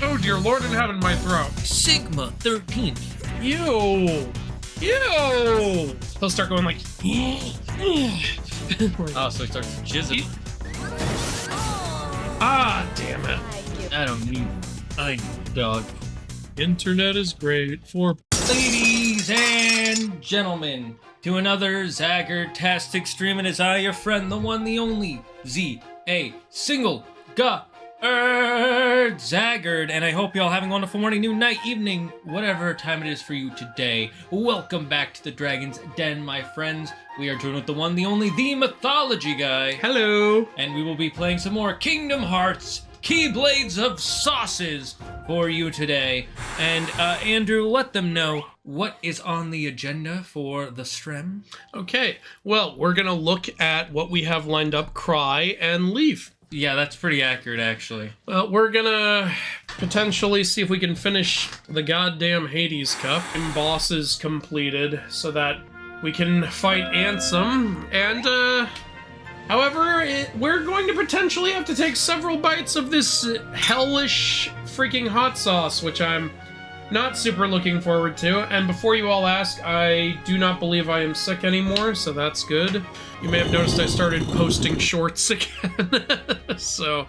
Oh dear Lord in heaven, my throat. Sigma 13. Ew. Ew. He'll start going like. Oh, so he starts jizzing. Ah, damn it. I don't need. I dog. Internet is great for. Ladies and gentlemen, to another Zagger-tastic stream, and it's I, your friend, the one, the only, Z-A, single, Zaggard, and I hope y'all having a wonderful morning, noon, night, evening, whatever time it is for you today. Welcome back to the Dragon's Den, my friends. We are joined with the one, the only, the Mythology Guy. Hello. And we will be playing some more Kingdom Hearts Keyblades of Sauces for you today. And Andrew, let them know what is on the agenda for the stream. Okay, well, we're gonna look at what we have lined up, Cry and Leaf. Yeah, that's pretty accurate, actually. Well, we're gonna potentially see if we can finish the goddamn Hades Cup and bosses completed so that we can fight Ansem. And, however, we're going to potentially have to take several bites of this hellish freaking hot sauce, which I'm not super looking forward to. And before you all ask, I do not believe I am sick anymore, so that's good. You may have noticed I started posting shorts again, so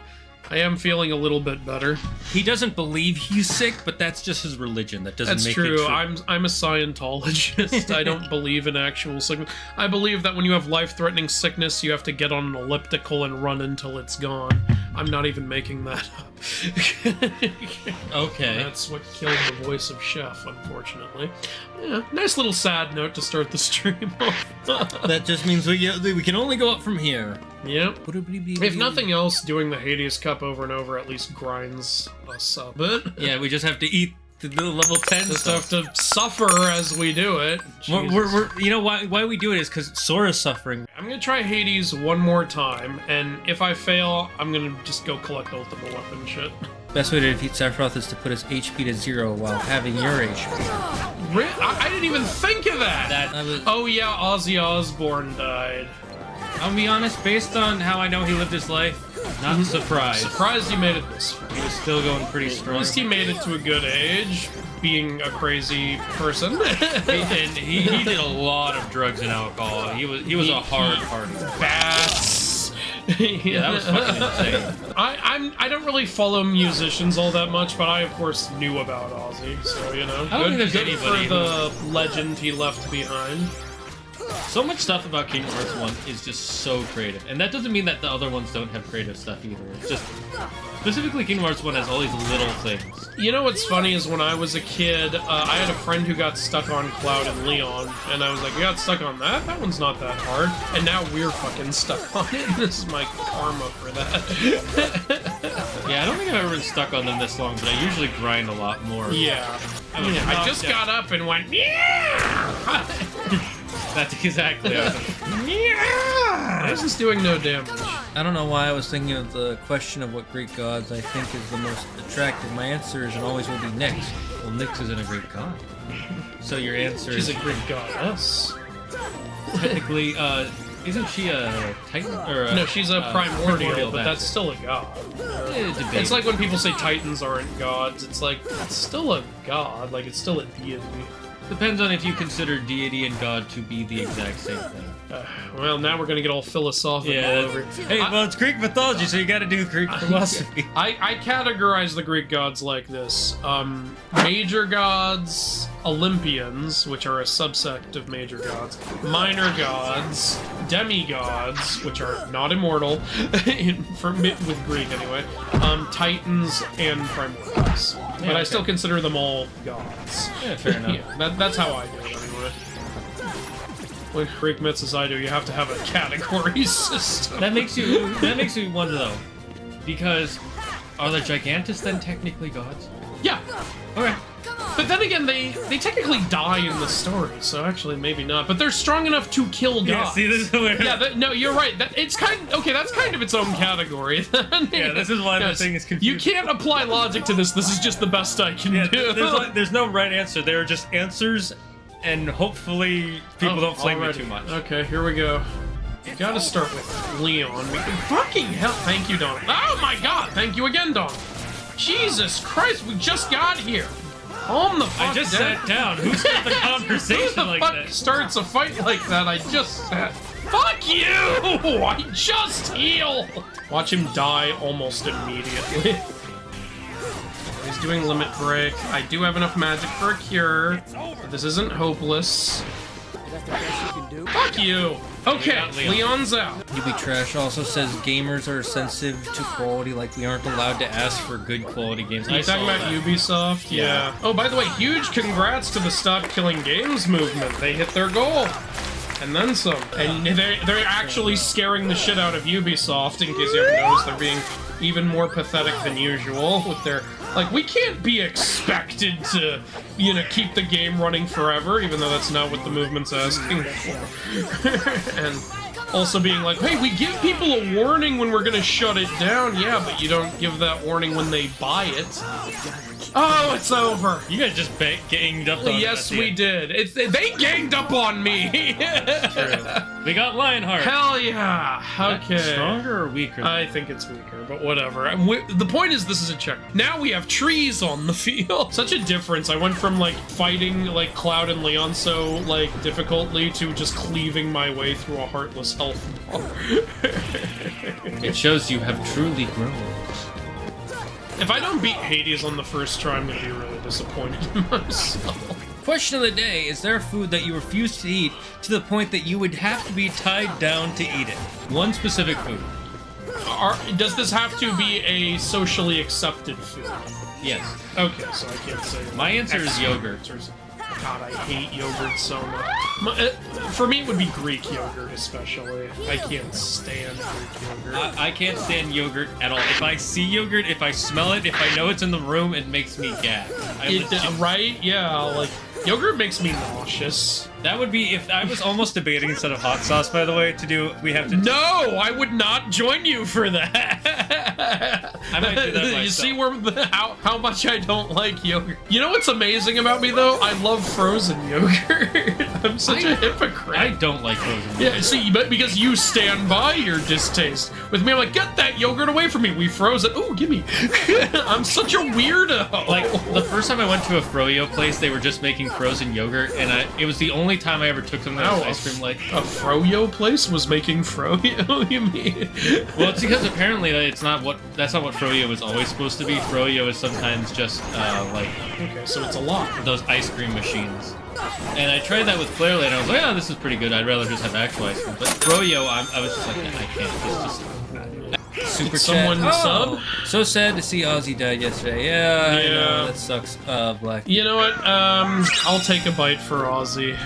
I am feeling a little bit better. He doesn't believe he's sick, but that's just his religion. That doesn't make true. it true. I'm a Scientologist. I don't believe in actual sickness. I believe that when you have life-threatening sickness, you have to get on an elliptical and run until it's gone. I'm not even making that up. Okay. That's what killed the voice of Chef, unfortunately. Yeah, nice little sad note to start the stream off. That just means we can only go up from here. Yep. If nothing else, doing the Hades Cup over and over at least grinds us up. But yeah, we just have to eat the level 10 just stuff. have to suffer as we do it. We're you know why we do it is because Sora's suffering. I'm gonna try Hades one more time, and if I fail, I'm gonna just go collect ultimate weapon shit. Best way to defeat Sephiroth is to put his HP to 0 while having your HP. I didn't even think of that! Oh yeah, Ozzy Osbourne died. I'll be honest, based on how I know he lived his life, not surprised. Surprised he made it this far. He was still going pretty strong. At least he made it to a good age, being a crazy person. And he did a lot of drugs and alcohol. He was a hard party. Bats. Yeah, that was fucking insane. I don't really follow musicians all that much, but I of course knew about Ozzy, so you know. I don't think there's good anybody for the legend he left behind. So much stuff about Kingdom Hearts 1 is just so creative. And that doesn't mean that the other ones don't have creative stuff either. It's just, specifically Kingdom Hearts 1 has all these little things. You know what's funny is when I was a kid, I had a friend who got stuck on Cloud and Leon, and I was like, you got stuck on that? That one's not that hard. And now we're fucking stuck on it. This is my karma for that. Yeah, I don't think I've ever been stuck on them this long, but I usually grind a lot more. Yeah. I just got up and went, yeah! That's exactly how yeah! This is doing no damage. I don't know why I was thinking of the question of what Greek gods I think is the most attractive. My answer is and always will be Nyx. Well, Nyx isn't a Greek god. So your answer She's is... a Greek goddess. Technically, isn't she a Titan? Or no, she's a primordial, but that's it. still a god. It's like when people say Titans aren't gods, it's like, it's still a god, like it's still a deity. Depends on if you consider deity and god to be the exact same thing. Well, now we're gonna get all philosophical over. Hey, well, it's Greek mythology, so you gotta do Greek philosophy. I categorize the Greek gods like this. Major gods, Olympians, which are a subsect of major gods, minor gods, demigods, which are not immortal, with Greek anyway, Titans, and primordials. Yeah, but I still consider them all gods. Yeah, fair enough. Yeah, that's how I do it anyway. With Greek myths as I do, you have to have a category system. That makes me wonder though, because are the Gigantus then technically gods? Yeah. Okay. But then again, they technically die in the story, so actually maybe not. But they're strong enough to kill gods. Yeah, see, this is weird. Yeah, no, you're right. That's kind of its own category. Yeah, this is why the thing is confusing. You can't apply logic to this. This is just the best I can do. There's no right answer. There are just answers, and hopefully people don't flame me too much. Okay, here we go. You gotta start with Leon. Fucking hell! Thank you, Don. Oh my God! Thank you again, Don. Jesus Christ, we just got here. Calm the fuck I just down. sat down. Who started the conversation Who the like fuck that? starts a fight like that? I just sat. Fuck you! I just heal. Watch him die almost immediately. He's doing limit break. I do have enough magic for a cure. But this isn't hopeless. Fuck you! Okay, Leon's out. UB Trash also says gamers are sensitive to quality, like we aren't allowed to ask for good quality games. Are you talking about Ubisoft? Yeah. Oh, by the way, huge congrats to the Stop Killing Games movement. They hit their goal. And then some. And they're actually scaring the shit out of Ubisoft, in case you haven't noticed. They're being even more pathetic than usual with their... Like, we can't be expected to, you know, keep the game running forever, even though that's not what the movement's asking for. And also being like, hey, we give people a warning when we're gonna shut it down. Yeah, but you don't give that warning when they buy it. Oh, it's over. You guys just ganged up on us. Yes, we did. They ganged up on me. True. We got Lionheart. Hell yeah. Okay. Stronger or weaker? I think it's weaker, but whatever. The point is, this is a check. Now we have trees on the field. Such a difference. I went from, like, fighting, like, Cloud and Leon so, like, difficultly to just cleaving my way through a heartless health bar. It shows you have truly grown. If I don't beat Hades on the first try, I'm gonna be really disappointed in myself. Question of the day, is there food that you refuse to eat to the point that you would have to be tied down to eat it? One specific food. Does this have to be a socially accepted food? Yes. Okay, so I can't say. My answer is yogurt. God, I hate yogurt so much. For me, it would be Greek yogurt, especially. I can't stand Greek yogurt. I can't stand yogurt at all. If I see yogurt, if I smell it, if I know it's in the room, it makes me gag. Right? Yeah, like, yogurt makes me nauseous. That would be if I was almost debating instead of hot sauce, by the way, to do. We have to. No, I would not join you for that. I might do that myself. You see how much I don't like yogurt. You know what's amazing about me though? I love frozen yogurt. I'm such a hypocrite. I don't like frozen yogurt. Yeah, see, but because you stand by your distaste. With me, I'm like, get that yogurt away from me. We froze it. Ooh, gimme. I'm such a weirdo. Like the first time I went to a froyo place, they were just making frozen yogurt, and it was the only time I ever took something that was ice cream like. A froyo place was making froyo, you mean? Well, it's because apparently that's not what froyo is always supposed to be. Froyo is sometimes just like. Okay, so it's a lot. Those ice cream machines. And I tried that with Claire later. I was like, oh, this is pretty good. I'd rather just have actual ice cream. But froyo, I was just like, I can't. It's just. Super chat. Someone sub? So sad to see Ozzy died yesterday. Yeah, I know, that sucks. Black. You know what? I'll take a bite for Ozzy.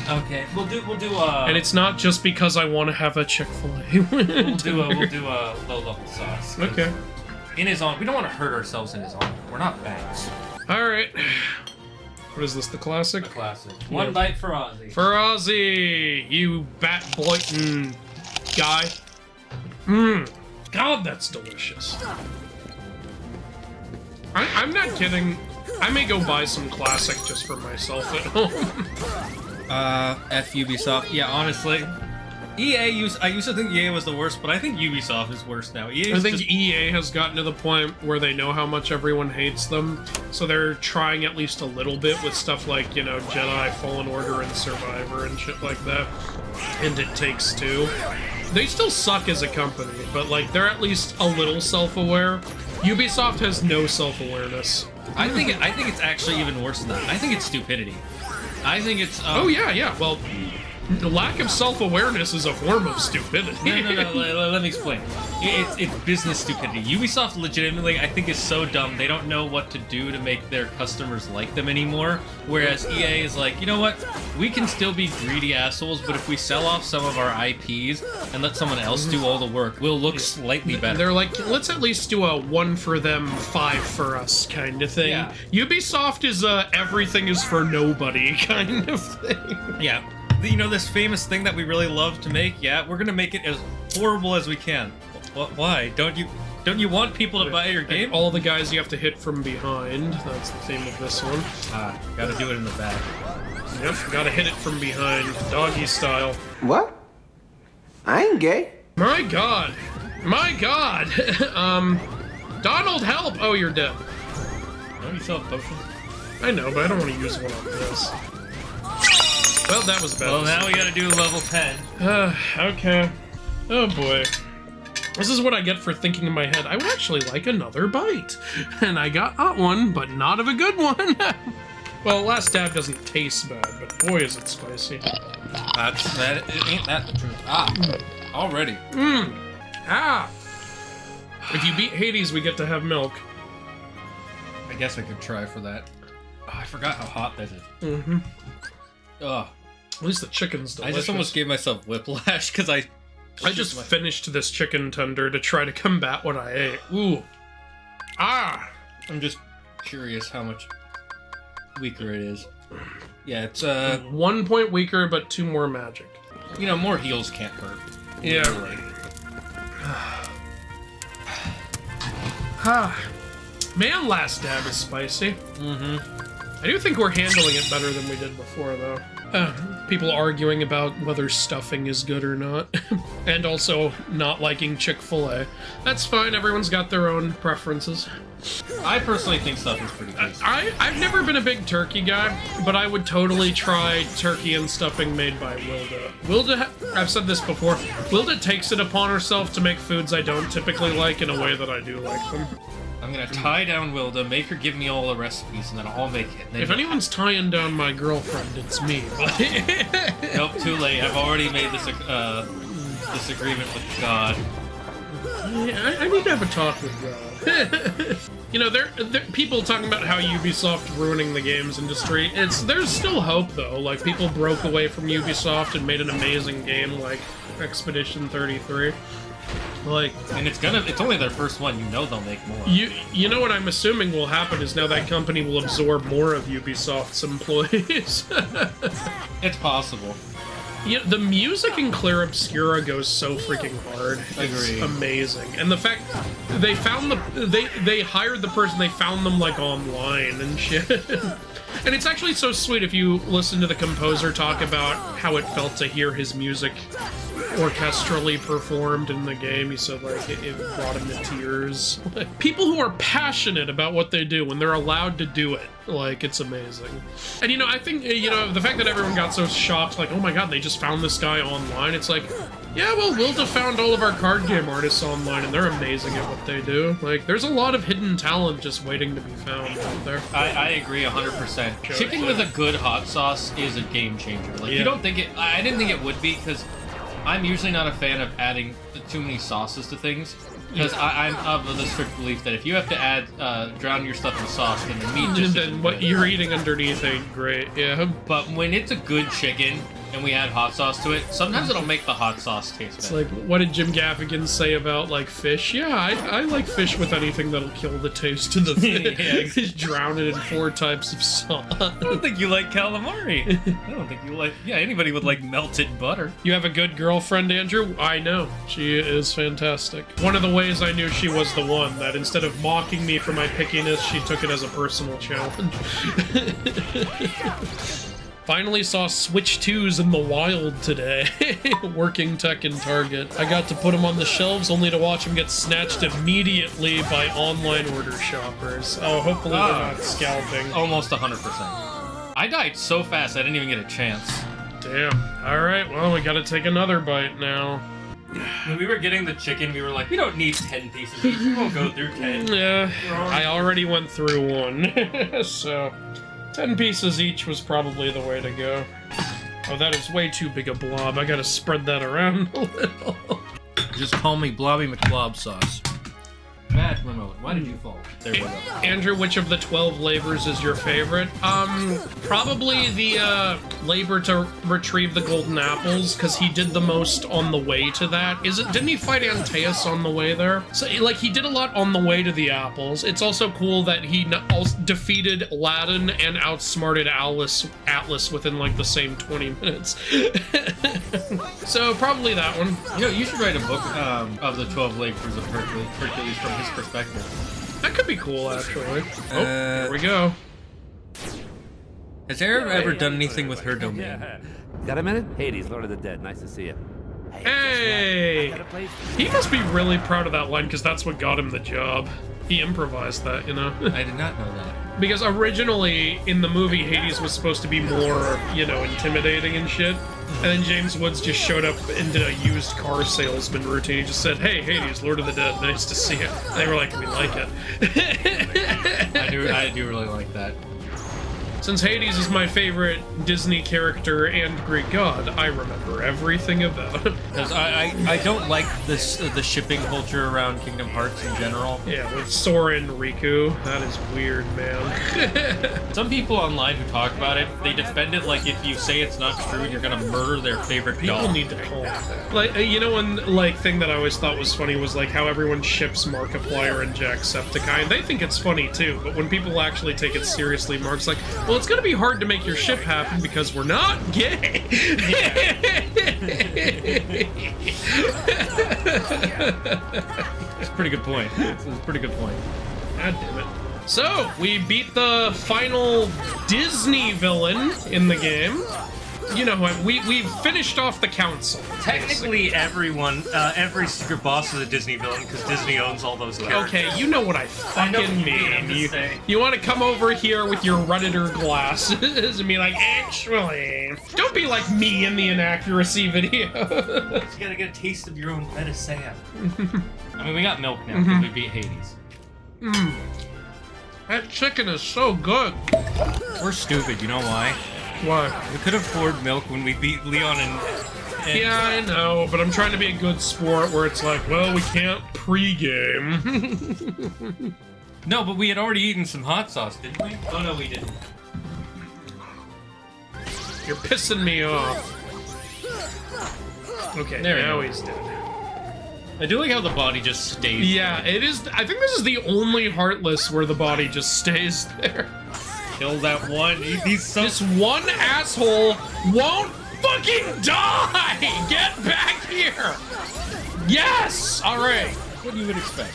Okay, we'll do. And it's not just because I want to have a Chick-fil-A. we'll do a low level sauce. Okay. In his honor, we don't want to hurt ourselves in his honor. We're not banks. All right. What is this? The classic? The classic. One bite for Ozzy. For Ozzy, you bat-bloiting guy. Mmm. God, that's delicious. I'm not kidding. I may go buy some classic just for myself at home. F Ubisoft. Yeah, honestly. I used to think EA was the worst, but I think Ubisoft is worse now. I think EA has gotten to the point where they know how much everyone hates them, so they're trying at least a little bit with stuff like, you know, Jedi, Fallen Order, and Survivor and shit like that. And It Takes Two. They still suck as a company, but, like, they're at least a little self-aware. Ubisoft has no self-awareness. I think it's actually even worse than that. I think it's stupidity. I think it's... oh, yeah. Well, the lack of self-awareness is a form of stupidity. No, let me explain. It's business stupidity. Ubisoft legitimately, I think, is so dumb. They don't know what to do to make their customers like them anymore. Whereas EA is like, you know what? We can still be greedy assholes, but if we sell off some of our IPs and let someone else do all the work, we'll look slightly better. They're like, let's at least do a 1 for them, 5 for us kind of thing. Yeah. Ubisoft is a everything is for nobody kind of thing. Yeah. You know, this famous thing that we really love to make? Yeah, we're gonna make it as horrible as we can. Why? Don't you want people to buy your game? All the guys you have to hit from behind. That's the theme of this one. Gotta do it in the back. Yep, gotta hit it from behind. Doggy style. What? I ain't gay. My god. Donald, help! Oh, you're dead. Don't you sell potions? I know, but I don't want to use one on this. Well, that was bad. Well, now we gotta do level 10. Okay. Oh boy. This is what I get for thinking in my head, I would actually like another bite. And I got one, but not of a good one. Well, Last Dab doesn't taste bad, but boy is it spicy. Ain't that the truth. Already. If you beat Hades, we get to have milk. I guess I could try for that. Oh, I forgot how hot this is. Mm-hmm. Ugh. At least the chicken's delicious. I just almost gave myself whiplash because I just finished this chicken tender to try to combat what I ate. Ooh. I'm just curious how much weaker it is. Yeah, it's 1 point weaker, but 2 more magic. You know, more heals can't hurt. Yeah. Literally. Man, Last Dab is spicy. Mm-hmm. I do think we're handling it better than we did before, though. People arguing about whether stuffing is good or not. And also not liking Chick-fil-A. That's fine, everyone's got their own preferences. I personally think stuffing's pretty good. I've never been a big turkey guy, but I would totally try turkey and stuffing made by Wilda. Wilda, I've said this before, Wilda takes it upon herself to make foods I don't typically like in a way that I do like them. I'm gonna tie down Wilda, make her give me all the recipes, and then I'll make it. If anyone's tying down my girlfriend, it's me. Nope, too late. I've already made this agreement with God. Yeah, I need to have a talk with God. You know, there people talking about how Ubisoft ruining the games industry. There's still hope though. Like people broke away from Ubisoft and made an amazing game like Expedition 33. Like, and it's only their first one. You know they'll make more. You know what I'm assuming will happen is now that company will absorb more of Ubisoft's employees. It's possible. Yeah, the music in Clair Obscura goes so freaking hard. It's Agreed. amazing. And the fact they found they hired the person, they found them like online and shit. And it's actually so sweet if you listen to the composer talk about how it felt to hear his music orchestrally performed in the game. He said like it brought him to tears. People who are passionate about what they do when they're allowed to do it, like, it's amazing. And you know, I think, you know, the fact that everyone got so shocked, like, oh my god, they just found this guy online, it's like, yeah, well, Wilda found all of our card game artists online and they're amazing at what they do. Like, there's a lot of hidden talent just waiting to be found out there. I agree 100%. Chicken with a good hot sauce is a game changer. Like, you don't think it... I didn't think it would be, because I'm usually not a fan of adding too many sauces to things. Because I'm of the strict belief that if you have to add, drown your stuff in sauce, then the meat just then what you're eating underneath ain't great, yeah. But when it's a good chicken and we add hot sauce to it, sometimes it'll make the hot sauce taste better. It's like, what did Jim Gaffigan say about, like, fish? Yeah, I like fish with anything that'll kill the taste of the fish. Yeah. Just drown it in 4 types of sauce. I don't think you like calamari. I don't think you like... Yeah, anybody would like melted butter. You have a good girlfriend, Andrew? I know. She is fantastic. One of the ways I knew she was the one, that instead of mocking me for my pickiness, she took it as a personal challenge. Finally saw Switch 2s in the wild today. Working tech in Target. I got to put them on the shelves only to watch them get snatched immediately by online order shoppers. Oh, hopefully they're not scalping. Almost 100%. I died so fast I didn't even get a chance. Damn. Alright, well, we gotta take another bite now. When we were getting the chicken, we were like, we don't need 10 pieces each. We won't go through 10. Yeah, I already went through 1. So, 10 pieces each was probably the way to go. Oh, that is way too big a blob. I gotta spread that around a little. Just call me Blobby McBlob Sauce. Bad remote. Why did you fall? There we go. Andrew, which of the 12 labors is your favorite? Probably the labor to retrieve the golden apples, because he did the most on the way to that. Didn't he fight Antaeus on the way there? So, like, he did a lot on the way to the apples. It's also cool that he defeated Aladdin and outsmarted Atlas within, like, the same 20 minutes. So, probably that one. You know, you should write a book of the 12 labors of Hercules from his perspective. That could be cool, actually. Oh, here we go. Has Air ever done anything with her domain? Yeah. Got a minute? Hades, Lord of the Dead. Nice to see you. Hey! He must be really proud of that line, because that's what got him the job. He improvised that, you know? I did not know that. Because originally, in the movie, Hades was supposed to be more, you know, intimidating and shit. And then James Woods just showed up and did a used car salesman routine. He just said, "Hey, Hades, Lord of the Dead, nice to see you." And they were like, "We like it." I do really like that. Since Hades is my favorite Disney character and Greek god, I remember everything about him. Because I don't like this the shipping culture around Kingdom Hearts in general. Yeah, with Sora and Riku. That is weird, man. Some people online who talk about it, they defend it like if you say it's not true, you're gonna murder their favorite People dog. need to calm. Like, you know, one like thing that I always thought was funny was like how everyone ships Markiplier and Jacksepticeye. They think it's funny too, but when people actually take it seriously, Mark's like, "Well, it's gonna be hard to make your ship happen because we're not gay." It's a pretty good point. It's a pretty good point. God damn it. So, we beat the final Disney villain in the game. You know what, we've finished off the council. Technically, everyone, every secret boss is a Disney villain because Disney owns all those characters. Okay, you know what I I know what fucking you mean, I'm mean. just saying. You want to come over here with your Redditor glasses and be like, actually, don't be like me in the inaccuracy video. You gotta get a taste of your own medicine. I mean, we got milk now because we beat Hades. That chicken is so good. We're stupid, you know why? What? We could afford milk when we beat Leon and Yeah, I know, but I'm trying to be a good sport where it's like, well, we can't pre-game. No, but we had already eaten some hot sauce, didn't we? Oh no, we didn't. You're pissing me off. Okay, There we now go. he's dead. I do like how the body just stays. Yeah, it is. I think this is the only Heartless where the body just stays there. Kill that one. He's so. This one asshole won't fucking die! Get back here! Yes! Alright. What you would expect.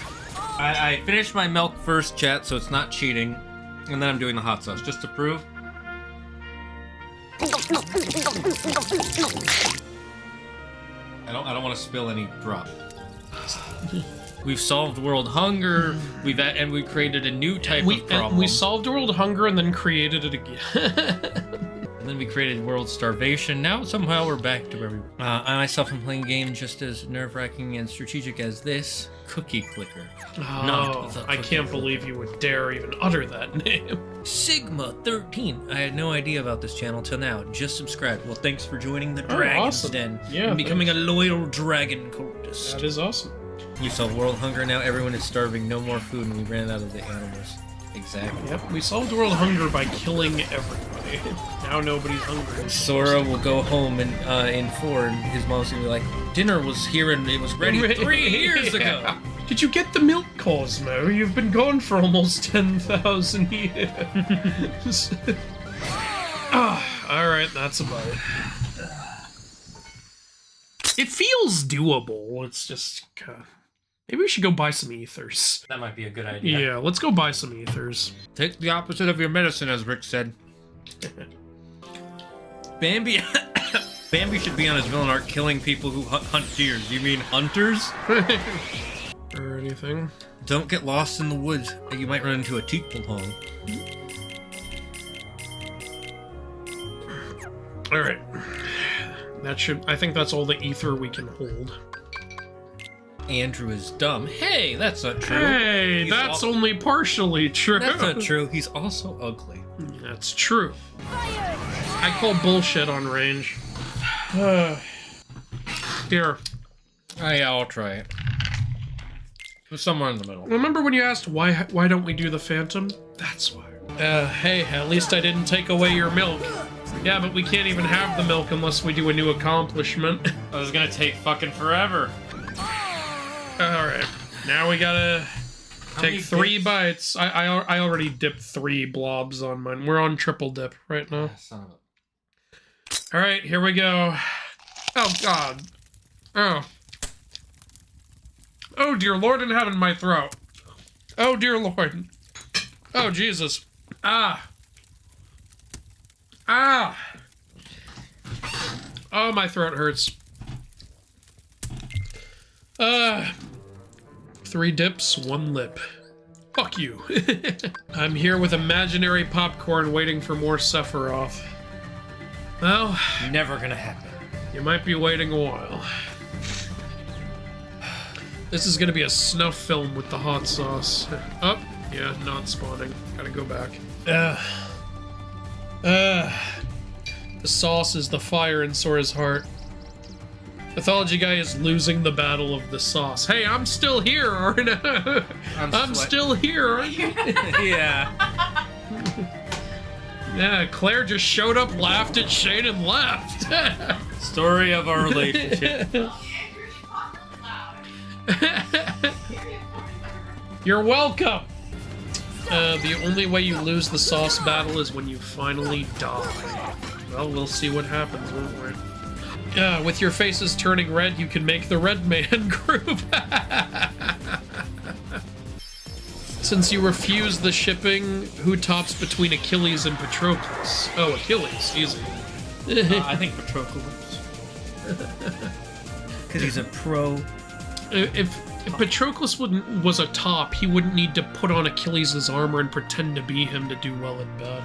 I finished my milk first, chat, so it's not cheating. And then I'm doing the hot sauce, just to prove. I don't want to spill any drop. We've solved world hunger. We created a new type of problem. We solved world hunger and then created it again. And then we created world starvation. Now somehow we're back to where we were. I myself am playing a game just as nerve-wracking and strategic as this cookie clicker. Not the I cookie can't clicker. believe you would dare even utter that name. Sigma 13. I had no idea about this channel till now. Just subscribe. Well, thanks for joining the Dragon's awesome. Den Yeah, and becoming thanks. a loyal dragon cultist. That is awesome. We solved world hunger. Now everyone is starving. No more food, and we ran out of the animals. Exactly. Yep, we solved world hunger by killing everybody. Now nobody's hungry. Sora will go home and in 4, and his mom's gonna be like, "Dinner was here and it was ready 3 years ago." Yeah. Did you get the milk, Cosmo? You've been gone for almost 10,000 years. Alright, that's about it. It feels doable. It's just... maybe we should go buy some ethers. That might be a good idea. Yeah, let's go buy some ethers. Take the opposite of your medicine, as Rick said. Bambi... Bambi should be on his villain arc killing people who hunt deers. You mean hunters? Or anything. Don't get lost in the woods. You might run into a teepal home. Alright. That should... I think that's all the ether we can hold. Andrew is dumb. Hey, that's not true. Hey, He's that's al- only partially true. That's not true. He's also ugly. That's true. I call bullshit on range. Here. Oh, yeah, I'll try it. It's somewhere in the middle. Remember when you asked why don't we do the Phantom? That's why. Hey, at least I didn't take away your milk. Yeah, but we can't even have the milk unless we do a new accomplishment. It was gonna take fucking forever. Alright. Now we gotta many take 3 dips? bites. I already dipped 3 blobs on mine. We're on triple dip right now. Son of a... Alright, here we go. Oh, God. Oh. Oh, dear Lord in heaven, my throat. Oh, dear Lord. Oh, Jesus. Ah. Ah. Oh, my throat hurts. 3 dips, 1 lip. Fuck you. I'm here with imaginary popcorn waiting for more Sephiroth. Well, Never gonna happen. you might be waiting a while. This is gonna be a snuff film with the hot sauce. Oh, yeah, not spawning. Gotta go back. The sauce is the fire in Sora's heart. Pathology guy is losing the battle of the sauce. Hey, I'm still here, aren't I? I'm still here, aren't you? Yeah. Yeah, Claire just showed up, laughed at Shane, and left. Story of our relationship. You're welcome. The only way you lose the sauce battle is when you finally die. Well, we'll see what happens, won't we? With your faces turning red, you can make the Red Man group. Since you refuse the shipping, who tops between Achilles and Patroclus? Oh, Achilles, easy. I think Patroclus. Because he's a pro. If Patroclus was a top, he wouldn't need to put on Achilles' armor and pretend to be him to do well in battle.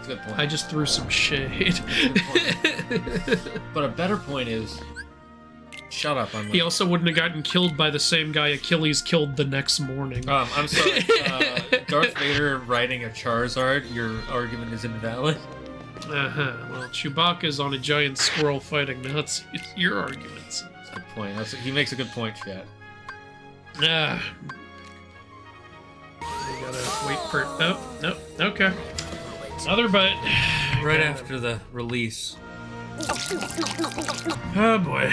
Good point. I just threw some shade. But a better point is, shut up. He also wouldn't have gotten killed by the same guy Achilles killed the next morning. I'm sorry. Darth Vader riding a Charizard. Your argument is invalid. Well, Chewbacca's on a giant squirrel fighting Nazis. Your arguments. That's a good point. He makes a good point, chat. We gotta wait for. No. Okay. Another bite. Right after the release. Oh boy.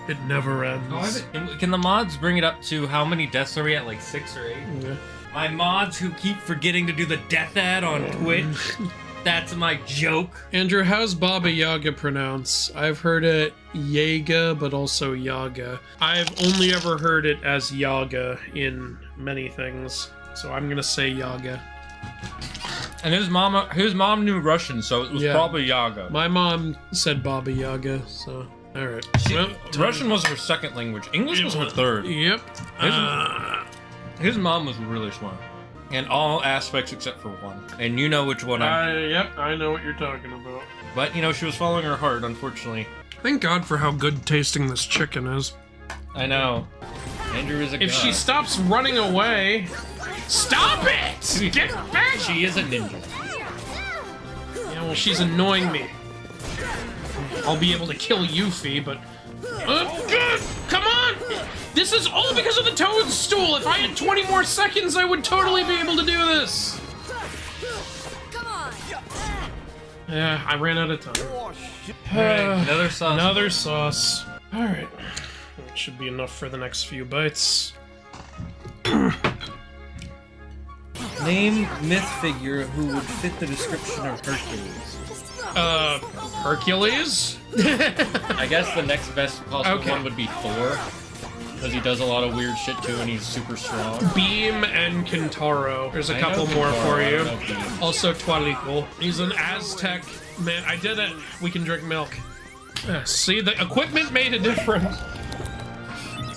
It never ends. Can the mods bring it up to how many deaths are we at? Like 6 or 8? Yeah. My mods who keep forgetting to do the death ad on Twitch. That's my joke. Andrew, how's Baba Yaga pronounced? I've heard it Yaga, but also Yaga. I've only ever heard it as Yaga in many things, so I'm gonna say Yaga. And his mom knew Russian, so it was probably Yaga. My mom said Baba Yaga, so alright. Well, Russian was her second language. English was her third. Yep. His mom was really smart. In all aspects except for one. And you know which one Yep, I know what you're talking about. But, you know, she was following her heart, unfortunately. Thank God for how good tasting this chicken is. I know. Andrew is a If she stops running away... Stop it! Get back! She is a ninja. Yeah, well, she's annoying me. I'll be able to kill Yuffie, but... come on! This is all because of the toadstool! If I had 20 more seconds, I would totally be able to do this! Come on! Yeah, I ran out of time. Alright, another sauce. Another sauce. Alright. That should be enough for the next few bites. Name myth figure who would fit the description of Hercules. Hercules? I guess the next best possible Okay. one would be Thor. Because he does a lot of weird shit too and he's super strong. Beam and Kintaro. There's a I couple know more Kintaro, for I you. don't know Beam. Also Twalico. He's an Aztec man. I did it. We can drink milk. See, the equipment made a difference.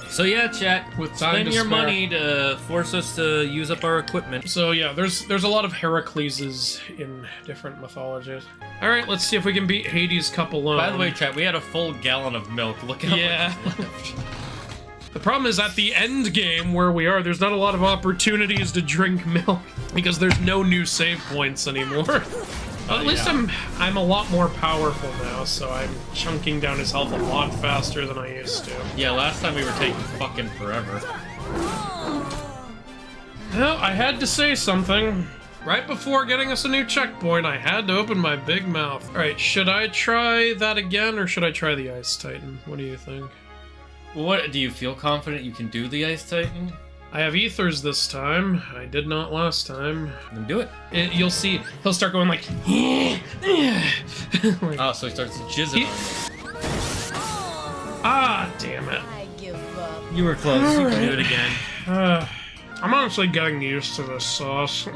So yeah, chat, With time spend to your spare. money to force us to use up our equipment. So yeah, there's a lot of Heracleses in different mythologies. All right, let's see if we can beat Hades' cup alone. By the way, chat, we had a full gallon of milk. Look how Yeah. much is left. The problem is at the end game where we are, there's not a lot of opportunities to drink milk because there's no new save points anymore. At least I'm a lot more powerful now, so I'm chunking down his health a lot faster than I used to. Yeah, last time we were taking fucking forever. Well, I had to say something. Right before getting us a new checkpoint, I had to open my big mouth. Alright, should I try that again, or should I try the Ice Titan? What do you think? What, do you feel confident you can do the Ice Titan? I have ethers this time. I did not last time. Then do it. You'll see, he'll start going like... Oh, so he starts jizzing on Ah, damn it. I give up. you. You were close. You can do it again. I'm honestly getting used to this sauce.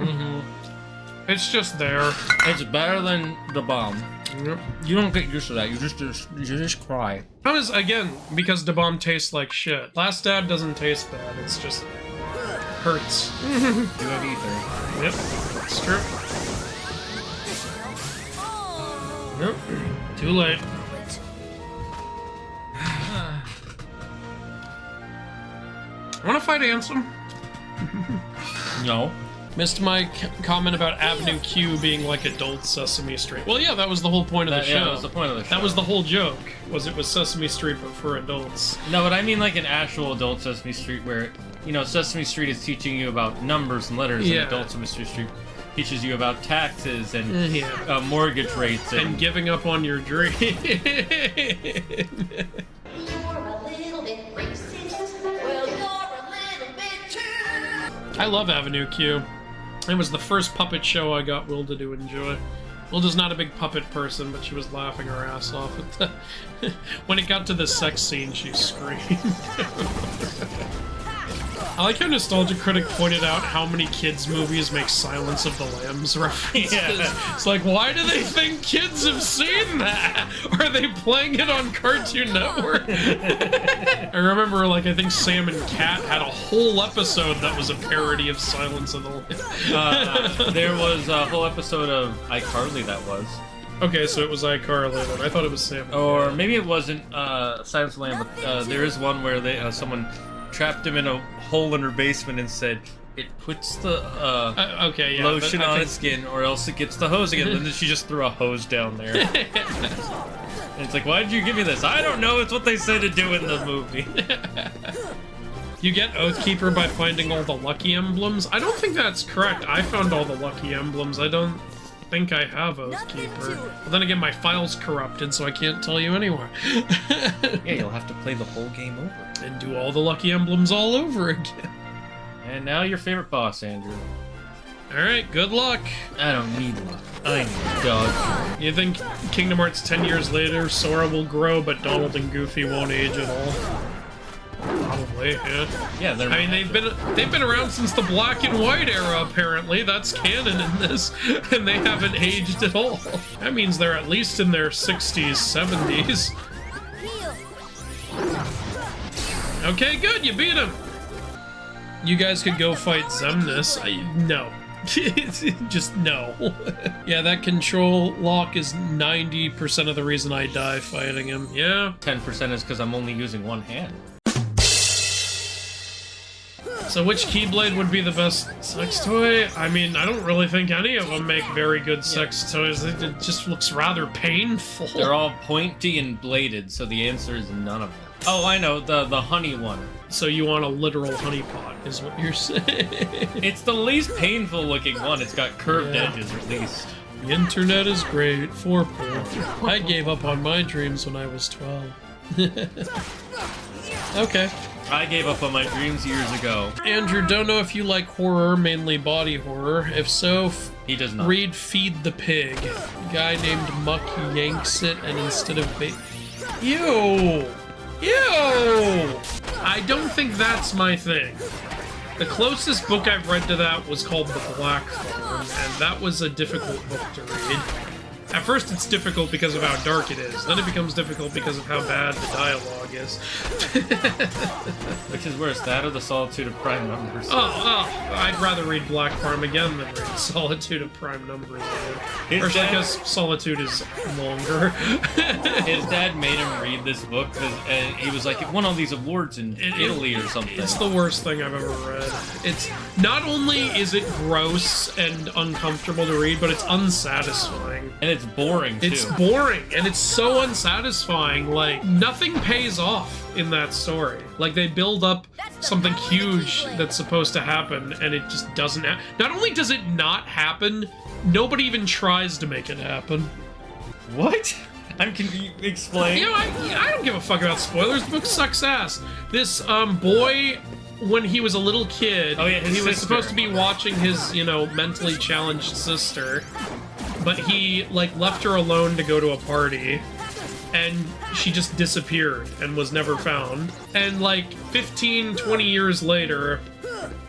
It's just there. It's better than the bomb. Yep. You don't get used to that. You just cry. That was, again, because DaBomb tastes like shit. Last Dab doesn't taste bad, it's just... hurts. You have ether. Yep, it's true. Nope, too late. Wanna fight Ansem? No. Missed my comment about Avenue Q being like adult Sesame Street. Well, yeah, that was the whole point of the show. Yeah, that was the point of the show. That was the whole joke, was it was Sesame Street but for adults. No, but I mean like an actual adult Sesame Street where, you know, Sesame Street is teaching you about numbers and letters, Yeah. and adult Sesame Street teaches you about taxes and Yeah. mortgage rates And giving up on your dream. You're a little bit racist. Well, you're a little bit too. I love Avenue Q. It was the first puppet show I got Wilda to enjoy. Wilda's not a big puppet person, but she was laughing her ass off at the... When it got to the sex scene, she screamed. I like how Nostalgia Critic pointed out how many kids' movies make Silence of the Lambs references. Yeah. It's like, why do they think kids have seen that? Are they playing it on Cartoon Network? I remember, like, I think Sam and Cat had a whole episode that was a parody of Silence of the Lambs. there was a whole episode of iCarly that was. Okay, so it was iCarly then. I thought it was Sam and Or Cat. maybe it wasn't Silence of the Lamb, but there is one where they someone trapped him in a hole in her basement and said, it puts the Okay, yeah. lotion but I on think- its skin or else it gets the hose again. And then she just threw a hose down there. And it's like, why did you give me this? I don't know, it's what they said to do in the movie. You get Oathkeeper by finding all the lucky emblems? I don't think that's correct. I found all the lucky emblems. I don't think I have Oathkeeper. But then again, my file's corrupted, so I can't tell you anywhere. Yeah, you'll have to play the whole game over. And do all the lucky emblems all over again. And now your favorite boss, Andrew. Alright, good luck. I don't need luck. I need dog. You think Kingdom Hearts 10 years later, Sora will grow, but Donald and Goofy won't age at all? Probably, yeah. Yeah, they're. I mean, they've been around since the black and white era, apparently. That's canon in this, and they haven't aged at all. That means they're at least in their 60s, 70s. Okay, good, you beat him. You guys could go fight Zemnis. No. Just no. Yeah, that control lock is 90% of the reason I die fighting him. Yeah. 10% is because I'm only using one hand. So which Keyblade would be the best sex toy? I mean, I don't really think any of them make very good sex toys. It just looks rather painful. They're all pointy and bladed, so the answer is none of them. Oh, I know, the honey one. So you want a literal honeypot, is what you're saying. It's the least painful looking one. It's got curved Yeah. edges, at least. The internet is great for porn. I gave up on my dreams when I was 12. Okay. I gave up on my dreams years ago. Andrew, don't know if you like horror, mainly body horror. If so, He does not. read Feed the Pig. A guy named Muck yanks it, and instead of Ew! Ew! I don't think that's my thing. The closest book I've read to that was called The Black Phone, and that was a difficult book to read. At first it's difficult because of how dark it is, then it becomes difficult because of how bad the dialogue is. Which is worse, that or the Solitude of Prime Numbers? I'd rather read Black Farm again than read Solitude of Prime Numbers again. Especially because Solitude is longer. His dad made him read this book because he was like, it won all these awards in Italy or something. It's the worst thing I've ever read. It's not only is it gross and uncomfortable to read, but it's unsatisfying. And it's boring, too. It's boring, and it's so unsatisfying. Like, nothing pays off in that story. Like, they build up something huge that's supposed to happen, and it just doesn't Not only does it not happen, nobody even tries to make it happen. What? Can you explain? You know, I don't give a fuck about spoilers. The book sucks ass. This, boy, when he was a little kid, Oh, yeah, his he was sister. supposed to be watching his, mentally challenged sister, but he, left her alone to go to a party, and she just disappeared and was never found. And, 15, 20 years later,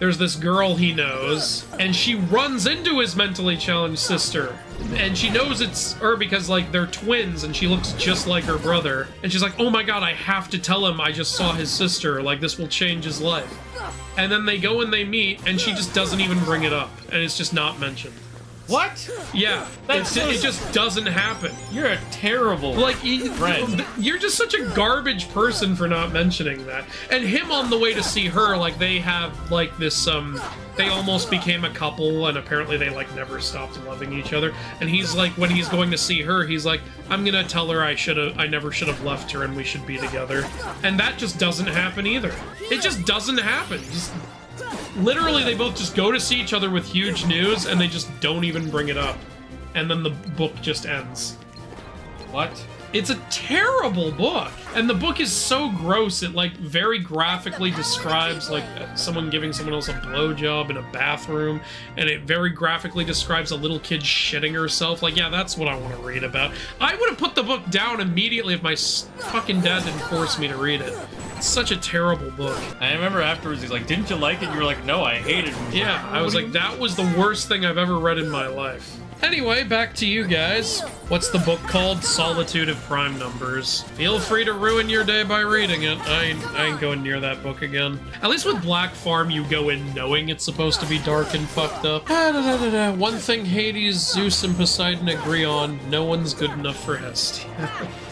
there's this girl he knows, and she runs into his mentally challenged sister. And she knows it's her because, like, they're twins, and she looks just like her brother. And she's like, oh my god, I have to tell him I just saw his sister. Like, this will change his life. And then they go and they meet, and she just doesn't even bring it up. And it's just not mentioned. What? Yeah, it just doesn't happen. You're a terrible friend. You're just such a garbage person for not mentioning that. And him on the way to see her, like, they have, like, this, they almost became a couple, and apparently they, like, never stopped loving each other. And he's like, when he's going to see her, he's like, I'm gonna tell her I never should have left her and we should be together. And that just doesn't happen either. It just doesn't happen. Literally, they both just go to see each other with huge news, and they just don't even bring it up. And then the book just ends. What? It's a terrible book. And the book is so gross, it, like, very graphically describes, like, someone giving someone else a blowjob in a bathroom, and it very graphically describes a little kid shitting herself. Like, yeah, that's what I want to read about. I would have put the book down immediately if my fucking dad didn't force me to read it. It's such a terrible book. I remember afterwards, he's like, didn't you like it? You were like, no, I hated it. Yeah, I was like, that was the worst thing I've ever read in my life. Anyway, back to you guys. What's the book called? Solitude of Prime Numbers. Feel free to ruin your day by reading it. I ain't going near that book again. At least with Black Farm, you go in knowing it's supposed to be dark and fucked up. One thing Hades, Zeus, and Poseidon agree on, no one's good enough for Hestia.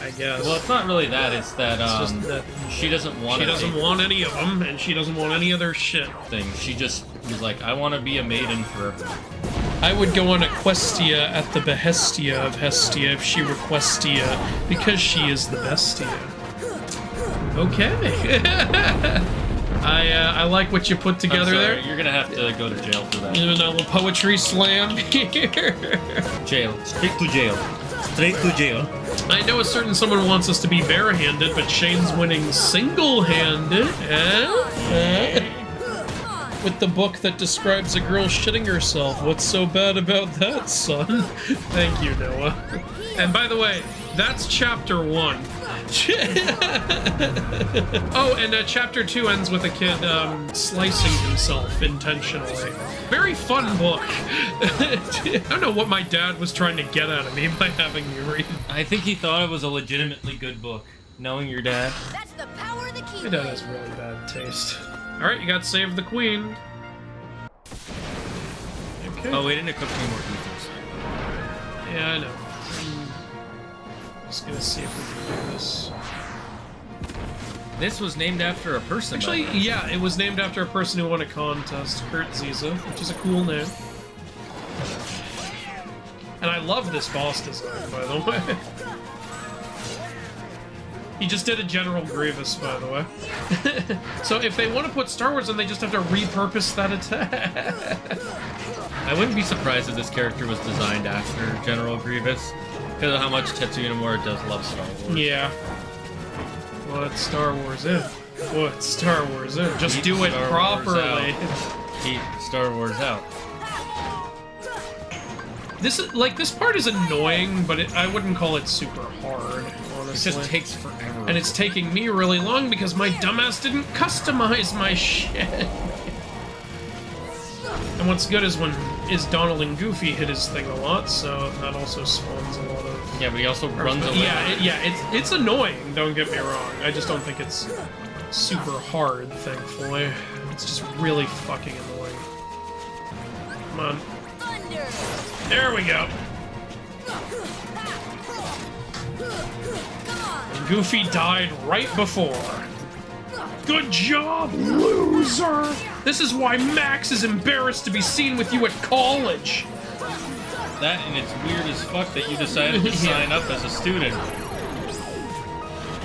I guess. Well, it's not really that, it's that, It's just that she doesn't want she doesn't want any of them, and she doesn't want any of their shit. thing. She just was like, I want to be a maiden forever. I would go on a questia at the behestia of Hestia if she were questia, because she is the bestia. Okay. I like what you put together I'm sorry, there. you're gonna have to go to jail for that. Even a little poetry slam here. Jail. Straight to jail. Straight to jail. I know a certain someone wants us to be barehanded, but Shane's winning single-handed. With the book that describes a girl shitting herself. What's so bad about that, son? Thank you, Noah. And by the way, that's chapter 1. Oh, and chapter 2 ends with a kid slicing himself intentionally. Very fun book. I don't know what my dad was trying to get out of me by having me read. I think he thought it was a legitimately good book. Knowing your dad. That's the power of the My key. dad has really bad taste. Alright, you got Save the Queen. Okay. Oh, we didn't cook any more pizzas. Yeah, I know. Just gonna see if we can do this. This was named after a person. Actually, yeah, it was named after a person who won a contest, Kurt Zisa, which is a cool name. And I love this boss design, by the way. He just did a General Grievous, by the way. So if they want to put Star Wars in, they just have to repurpose that attack. I wouldn't be surprised if this character was designed after General Grievous, because of how much Tetsuya Nomura does love Star Wars. Yeah. What's Star Wars in? What's Star Wars in? Just Keep do it Star Wars properly. Keep Star Wars out. This is like this part is annoying, but I wouldn't call it super hard. Honestly, It just takes forever. and it's taking me really long because my dumbass didn't customize my shit. And what's good is Donald and Goofy hit his thing a lot, so that also spawns a lot of. Yeah, but he also runs away. Yeah, it's annoying. Don't get me wrong. I just don't think it's super hard. Thankfully, it's just really fucking annoying. Come on. Thunder. There we go. And Goofy died right before. Good job, loser! This is why Max is embarrassed to be seen with you at college. That, and it's weird as fuck that you decided to sign up as a student.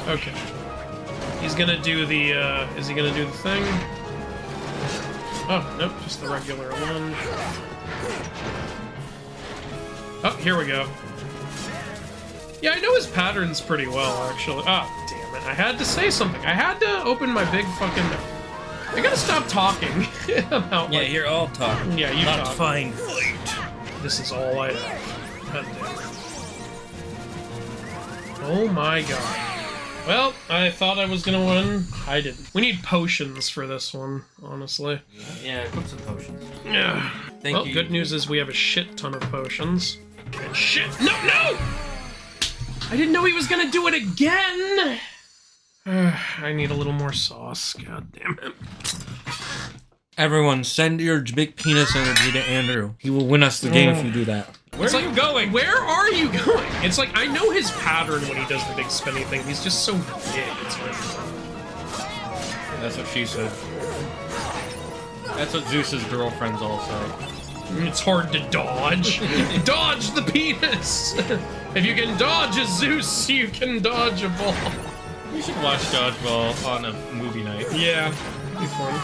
Okay. He's gonna do the, is he gonna do the thing? Oh, nope, just the regular one. Oh, here we go. Yeah, I know his patterns pretty well, actually. Oh, damn it. I had to say something. I had to open my big fucking... I gotta stop talking about, Yeah, like... you're all talking. Yeah, you Not talk. fine fight. This is all I have. God damn it. Oh my god. Well, I thought I was gonna win. I didn't. We need potions for this one, honestly. Yeah, put some potions. Yeah. Thank Well, you. good news is we have a shit ton of potions. And shit! No! I didn't know he was gonna do it again! I need a little more sauce. God damn it. Everyone, send your big penis energy to Andrew. He will win us the game if you do that. Where are you going? Where are you going? It's like, I know his pattern when he does the big spinny thing. He's just so big. It's ridiculous. That's what she said. That's what Zeus's girlfriends all say. It's hard to dodge. Dodge the penis! If you can dodge a Zeus, you can dodge a ball. You should watch Dodgeball on a movie night. Yeah, it'd be fun.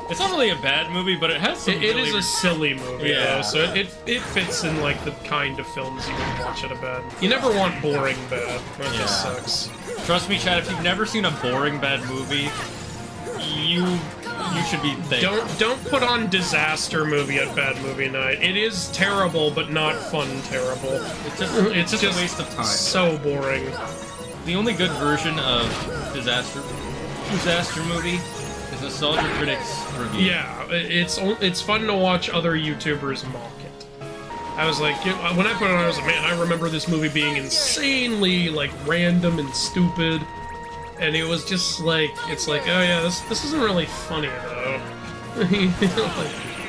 It's not really a bad movie, but it has some It really... is a silly movie, Yeah. though, so it fits in, like, the kind of films you would watch at a bad. You never want boring bad. That just sucks. Trust me, Chad, if you've never seen a boring bad movie, you should be thankful. Don't put on disaster movie at bad movie night. It is terrible, but not fun terrible. It's just a waste of time. So boring. The only good version of disaster movie is Nostalgia Critics review. Yeah, it's fun to watch other YouTubers mock it. I was like, when I put it on, I was like, man, I remember this movie being insanely, like, random and stupid. And it was just like, it's like, oh yeah, this isn't really funny, though.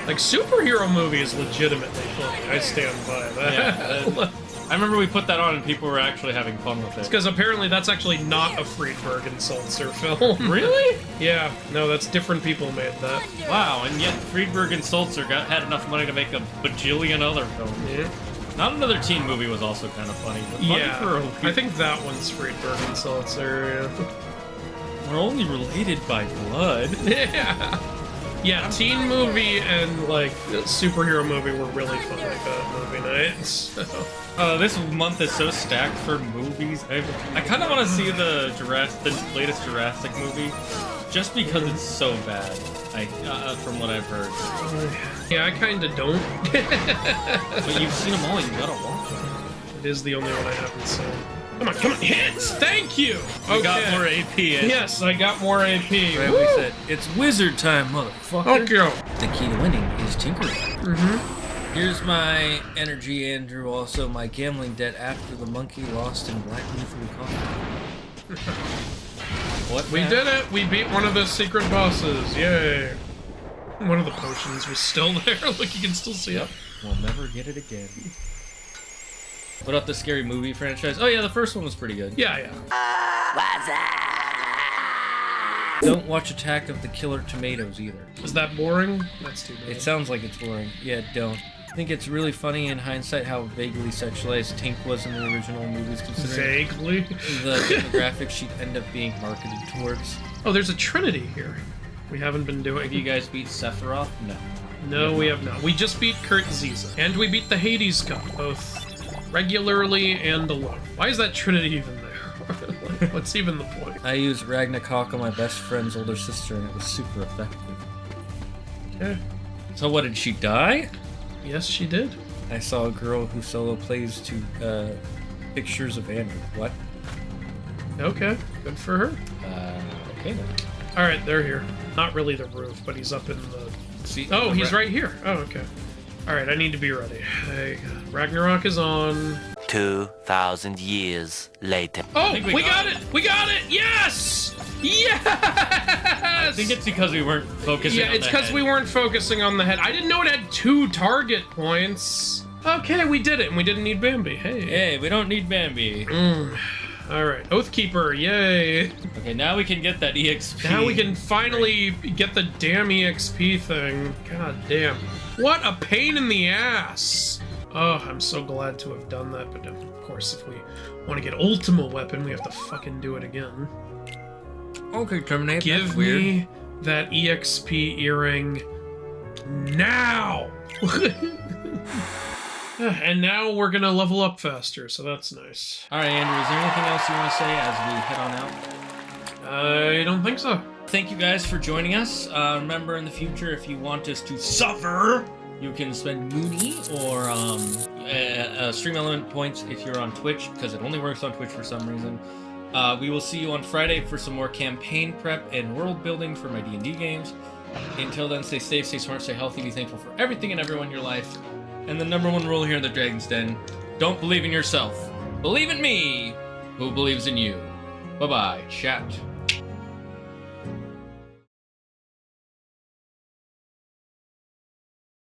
like, superhero movie is legitimately funny. I stand by that. Yeah, I remember we put that on and people were actually having fun with it. Because apparently that's actually not a Friedberg and Sulzer film. Really? Yeah, no, that's different people made that. Wow, and yet Friedberg and Sulzer had enough money to make a bajillion other films. Yeah. Not Another Teen Movie was also kind of funny. But funny Yeah, for a I think that one's Friedberg and Sulzer, we're only related by blood. yeah. Yeah, teen movie and, like, superhero movie were really fun like that movie nights. This month is so stacked for movies. I kind of want to see the latest Jurassic movie, just because it's so bad. From what I've heard. Yeah, I kinda don't. But you've seen them all. You gotta watch them. It is the only one I haven't seen. Come on, hits! Thank you! You got more AP. Yes, I got more AP. Right, Woo! we said, it's wizard time, motherfucker. Thank you. The key to winning is tinkering. Mm-hmm. Here's my energy, Andrew. Also, my gambling debt after the monkey lost in Black Myth Recon. What? We did it! We beat one of the secret bosses. Yay. One of the potions was still there. Look, you can still see it. We'll never get it again. What about the scary movie franchise? Oh yeah, the first one was pretty good. Yeah. Don't watch Attack of the Killer Tomatoes either. Is that boring? That's too bad. It sounds like it's boring. Yeah, don't. I think it's really funny in hindsight how vaguely sexualized Tink was in the original movies, considering Vaguely. the demographic she'd end up being marketed towards. Oh, there's a trinity here. We haven't been doing. Have you guys beat Sephiroth? No. No, we have not. We just beat Kurt Zisa. And we beat the Hades Cup, both regularly and alone. Why is that trinity even there? Like, what's even the point? I used Ragnarok on my best friend's older sister, and it was super effective. Yeah. So what, did she die? Yes, she did. I saw a girl who solo plays to pictures of Andrew. What? Okay, good for her. Okay then. All right, they're here. Not really the roof, but he's up in the... See, Oh, he's right here. Oh, okay. All right, I need to be ready. Ragnarok is on. 2,000 years later. Oh, think we we got got it! We got it! Yes! Yes! I think it's because we weren't focusing on Yeah, it's the because head. we weren't focusing on the head. I didn't know it had 2 target points. Okay, we did it, and we didn't need Bambi. Hey. Hey, we don't need Bambi. All right, Oathkeeper, yay! Okay, now we can get that EXP. Now we can finally get the damn EXP thing. God damn. What a pain in the ass! Oh, I'm so glad to have done that, but of course, if we want to get Ultima Weapon, we have to fucking do it again. Okay, Terminator. Give me that EXP earring now! And now we're gonna level up faster, so that's nice. All right, Andrew, is there anything else you want to say as we head on out? I don't think so. Thank you guys for joining us. Remember, in the future, if you want us to suffer, you can spend Mooney or Stream Element points if you're on Twitch, because it only works on Twitch for some reason. We will see you on Friday for some more campaign prep and world building for my D&D games. Until then, stay safe, stay smart, stay healthy, be thankful for everything and everyone in your life. And the number one rule here in the Dragon's Den, don't believe in yourself. Believe in me, who believes in you. Bye-bye, chat.